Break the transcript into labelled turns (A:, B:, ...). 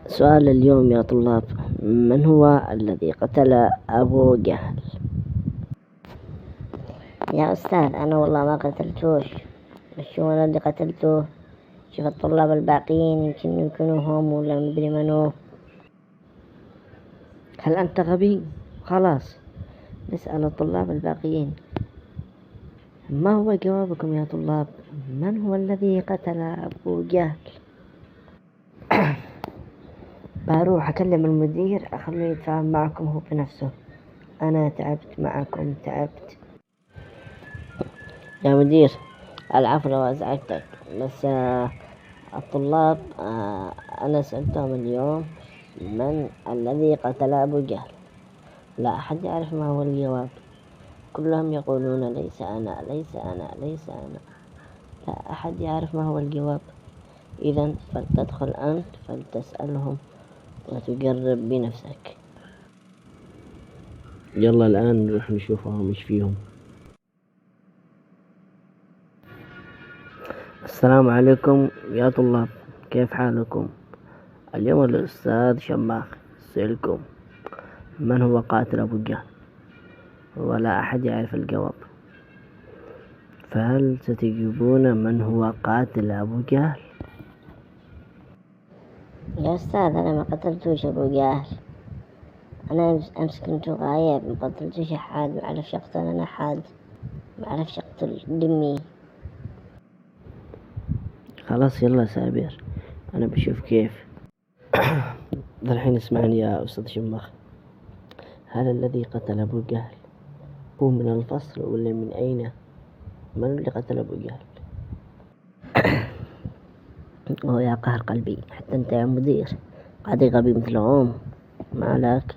A: سؤال اليوم يا طلاب: من هو الذي قتل أبو جهل؟
B: يا أستاذ أنا والله ما قتلتوش، بس شو أنا اللي قتلته؟ شوف الطلاب الباقيين يمكن يكونوا هم ولا مدري منو.
A: هل أنت غبي؟ خلاص نسأل الطلاب الباقيين. ما هو جوابكم يا طلاب؟ من هو الذي قتل أبو جهل؟ بروح أكلم المدير أخليه يتفاهم معكم هو بنفسه. أنا تعبت معكم، تعبت يا مدير. العفو لو أزعجتك، بس الطلاب أنا سألتهم اليوم من الذي قتل أبو جهل، لا أحد يعرف ما هو الجواب. كلهم يقولون ليس أنا ليس أنا ليس أنا، لا أحد يعرف ما هو الجواب. إذن فلتدخل أنت فلتسألهم وتجرب بنفسك. يلا الآن نروح نشوفهم إيش فيهم. السلام عليكم يا طلاب، كيف حالكم؟ اليوم الأستاذ شماخ سألكم من هو قاتل أبو جهل، ولا أحد يعرف الجواب، فهل ستجيبون من هو قاتل أبو جهل؟
B: يا أستاذ أنا ما قتلتوش أبو جهل، أنا أمس كنت غايب، ما قتلتوش أحد، ما عرفش أقتل أنا أحد، ما عرفش أقتل دمي.
A: خلاص يلا سابر، أنا بشوف كيف. الحين اسمعني يا أستاذ شماخ، هل الذي قتل أبو جهل هو من الفصل ولا من أين؟ من اللي قتل أبو جهل؟ يا قهر قلبي، حتى أنت يا مدير قاعد غبي مثل عوم، ما لك.